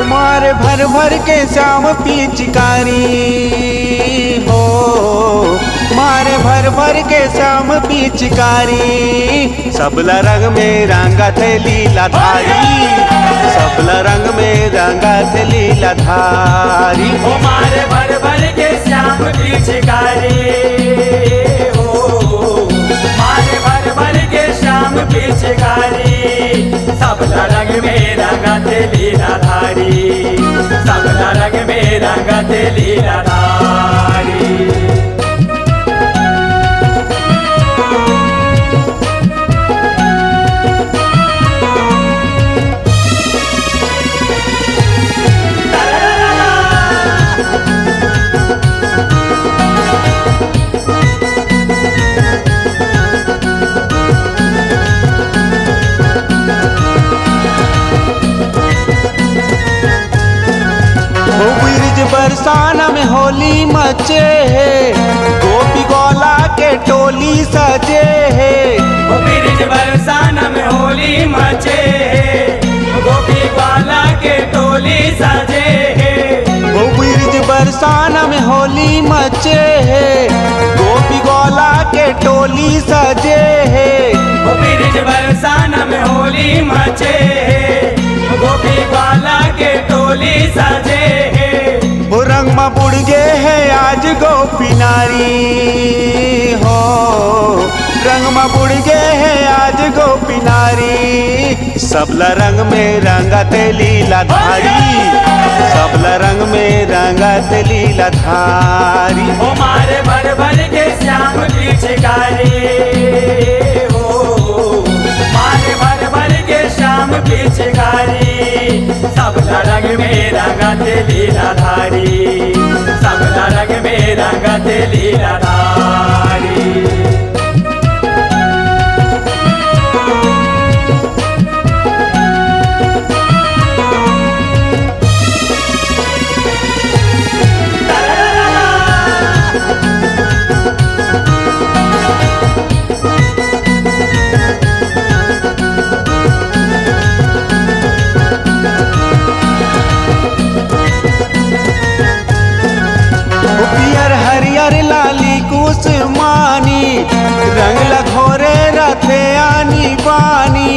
मारे भर भर के श्याम पिचकारी हो, मारे भर भर के श्याम पिचकारी। सबला रंग में रंगा थे लीला धारी, सबला रंग में रंगा थे लीला धारी। ओ मारे भर भर के श्याम पिचकारी हो, मारे भर भर के श्याम पिचकारी। सबला रंग में रंगा थे लीला धारी, सबला रंग में रंगा थे लीला धारी। बरसाना में होली मचे है, गोपी गौला के टोली सजे है। ब्रिज बरसाना में होली मचे है, गोपी गौला के टोली सजे है। ब्रिज बरसाना में होली मचे है, गोपी गौला के टोली सजे है। ब्रिज बरसाना में होली मचे है, गोपी गौला के टोली सजे है। वो रंग में बुड़ गए है आज गोपी नारी हो, रंग में बुड़ गए है आज गोपी नारी। सबला रंग में रंगा ते लीला धारी, सबला रंग में रंगा ते लीला धारी। ओ मारे भर भर के श्याम पिचकारी हो, मारे भर भर के श्याम पिचकारी। सबला रंग में रंगा थे लीला धारी, सबला रंग में रंगा थे लीला धारी। पियर हरियर लाली कुसमानी, रंग लघोरे रथे आनी बानी।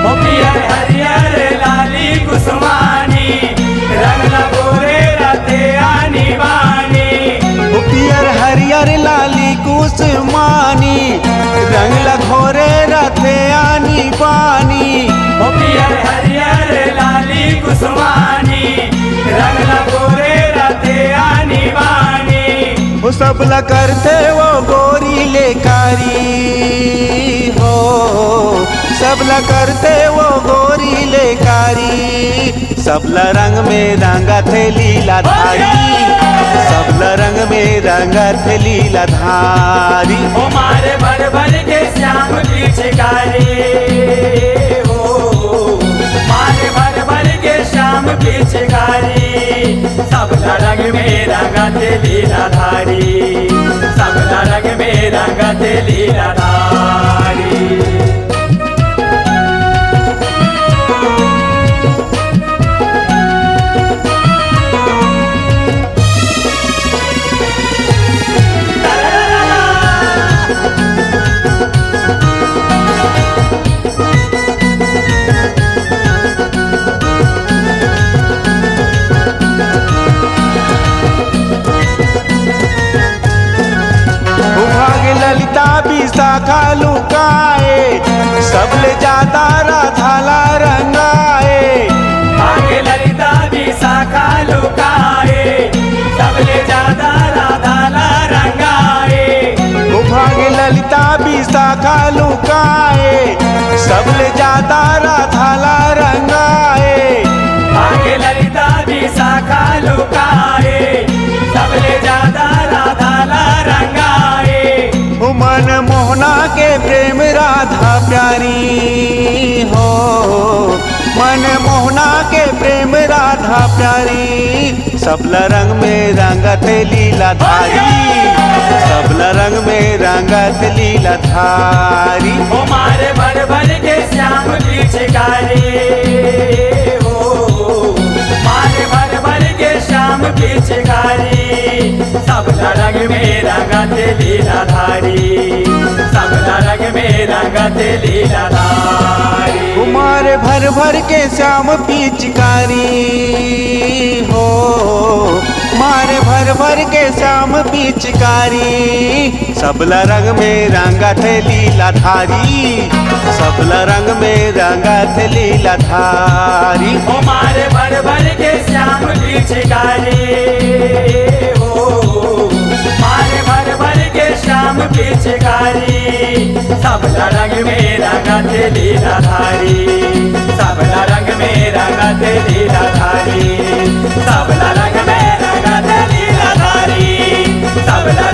पियर हरियर लाली कुसमानी, रंग लगोरे रथे आनी बानी। पियर हरियर लाली कुसमानी, रंग लघोरे रथे आनी बानी। पियर हरियर लाली कुसमानी, रंग लगोरे रथे आनी बानी। वो सबला करते वो गोरी लेकारी हो, सबला करते वो गोरी लेकारी। सबला रंग में रंगा थे लीला धारी, सबला रंग में रंगा थे लीला धारी। ओ मारे भर भर के श्याम पिचकारी हो, मारे भर भर के श्याम पिचकारी। सबला रंग में रंगा थे लीला धारी, सबला रंग में रंगा थे लीला धारी। ललिता विशाखा लुकाए, सबले ज्यादा राधाला रंगाए। आगे ललिता विशाखा लुकाए, सबले ज्यादा राधाला रंगाए। भागे ललिता विशाखा लुकाए, सबले ज्यादा राधाला रंगाए। आगे ललिता विशाखा लुकाए, सबले ज्यादा राधाला रंगाए। हो मन मोहना के प्रेम राधा प्यारी सबला रंग में रंगत लीलाधारी सबला रंग में रंगत लीलाधारी ओ मारे भर भर के श्याम की चिकारी हो मारे भर भर के श्याम की चिकारी सबला रंग में रंगत लीलाधारी सबला रंग में रंगत लीलाधारी कुमार भर भर के श्याम पिचकारी हो मारे भर भर के श्याम पिचकारी सबला रंग में रंगत लीलाधारी सबला रंग में रंगत लीलाधारी ओ मारे भर भर के श्याम पिचकारी हो मारे भर भर के श्याम पिचकारी सबला रंग में रंगत लीलाधारी सबला रंग में रंगत लीलाधारी सबला रंग में रंगत लीलाधारी सबला